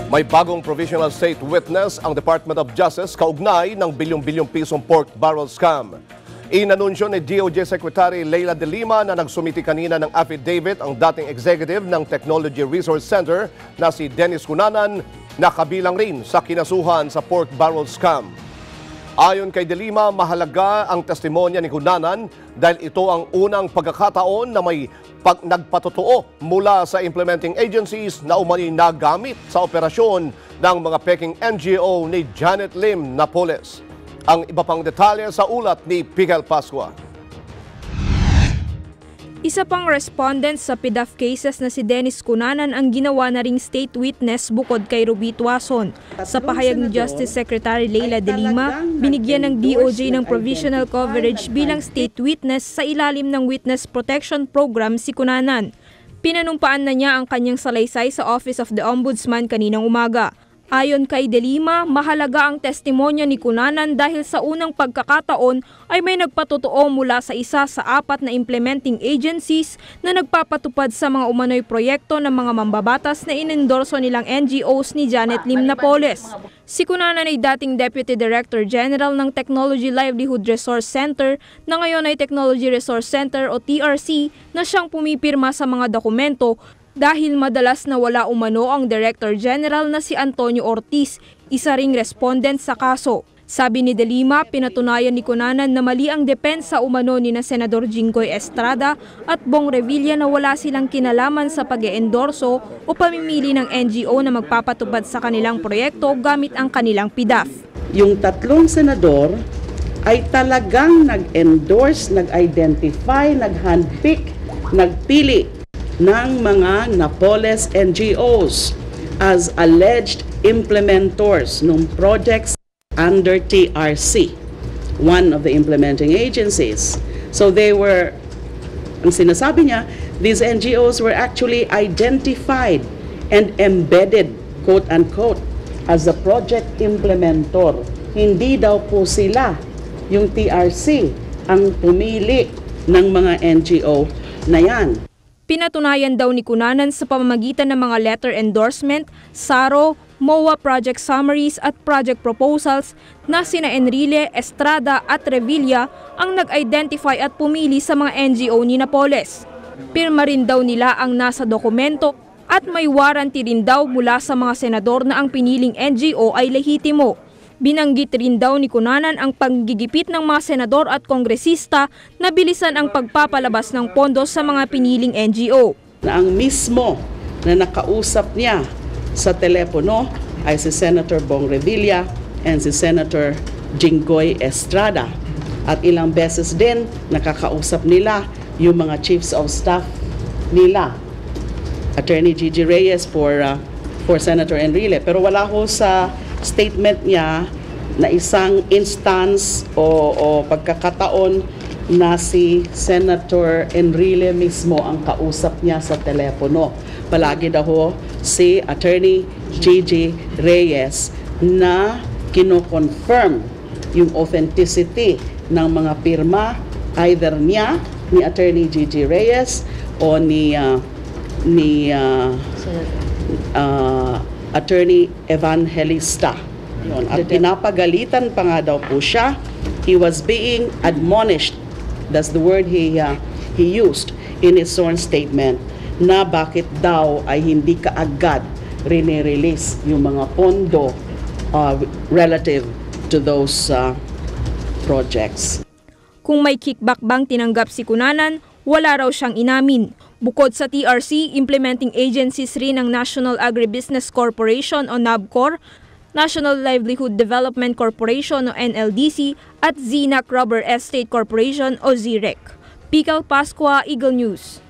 May bagong provisional state witness ang Department of Justice kaugnay ng bilyong-bilyong pisong pork barrel scam. Inanunsyo ni DOJ Secretary Leila De Lima na nagsumiti kanina ng affidavit ang dating executive ng Technology Resource Center na si Dennis Cunanan na kabilang rin sa kinasuhan sa pork barrel scam. Ayon kay De Lima, mahalaga ang testimonya ni Cunanan dahil ito ang unang pagkakataon na may nagpatotoo mula sa implementing agencies na umani nagamit sa operasyon ng mga peking NGO ni Janet Lim Napoles. Ang iba pang detalye sa ulat ni Pikel Pascua. Isa pang respondent sa PDAF cases na si Dennis Cunanan ang ginawa na ring state witness bukod kay Ruby Tuason. Sa pahayag ni Justice Secretary Leila De Lima, binigyan ng DOJ ng provisional coverage bilang state witness sa ilalim ng Witness Protection Program si Cunanan. Pinanumpaan na niya ang kanyang salaysay sa Office of the Ombudsman kaninang umaga. Ayon kay De Lima, mahalaga ang testimonya ni Cunanan dahil sa unang pagkakataon ay may nagpatotoo mula sa isa sa 4 na implementing agencies na nagpapatupad sa mga umano'y proyekto ng mga mambabatas na inendorso nilang NGOs ni Janet Lim Napoles. Si Cunanan ay dating Deputy Director General ng Technology Livelihood Resource Center na ngayon ay Technology Resource Center o TRC na siyang pumipirma sa mga dokumento dahil madalas na wala umano ang Director General na si Antonio Ortiz, isa ring respondent sa kaso. Sabi ni De Lima, pinatunayan ni Cunanan na mali ang depensa umano ni na Senador Jinggoy Estrada at Bong Revilla na wala silang kinalaman sa pag-eendorso o pamimili ng NGO na magpapatupad sa kanilang proyekto gamit ang kanilang PDAF. Yung 3 senador ay talagang nag-endorse, nag-identify, nag-handpick, nagpili ng mga Napoles NGOs as alleged implementors ng projects under TRC, one of the implementing agencies. So they were, ang sinasabi niya, these NGOs were actually identified and embedded, quote-unquote, as a project implementor. Hindi daw po sila, yung TRC, ang pumili ng mga NGO na yan. Pinatunayan daw ni Cunanan sa pamamagitan ng mga letter endorsement, SARO, MOA project summaries at project proposals na sina Enrile, Estrada at Revilla ang nag-identify at pumili sa mga NGO ni Napoles. Pirma rin daw nila ang nasa dokumento at may warranty rin daw mula sa mga senador na ang piniling NGO ay lehitimo. Binanggit rin daw ni Cunanan ang paggigipit ng mga senador at kongresista na bilisan ang pagpapalabas ng pondo sa mga piniling NGO. Na ang mismo na nakausap niya sa telepono ay si Senator Bong Revilla and si Senator Jinggoy Estrada. At ilang beses din nakakausap nila yung mga chiefs of staff nila. Attorney Gigi Reyes for Senator Enrile. Pero wala ho sa statement niya na isang instance o pagkakataon na si Senator Enrile mismo ang kausap niya sa telepono. Palagi daw ho si Attorney Gigi Reyes na kino-confirm yung authenticity ng mga pirma either niya, ni Attorney Gigi Reyes o ni Attorney Evangelista. At pinapagalitan pa nga daw po siya. He was being admonished, that's the word he used in his sworn statement, na bakit daw ay hindi kaagad rinirelease yung mga pondo relative to those projects. Kung may kickback bang tinanggap si Cunanan, wala raw siyang inamin. Bukod sa TRC, implementing agencies rin ng National Agribusiness Corporation o NABCOR, National Livelihood Development Corporation o NLDC at Zinac Rubber Estate Corporation o ZREC. Pikel Pascua, Eagle News.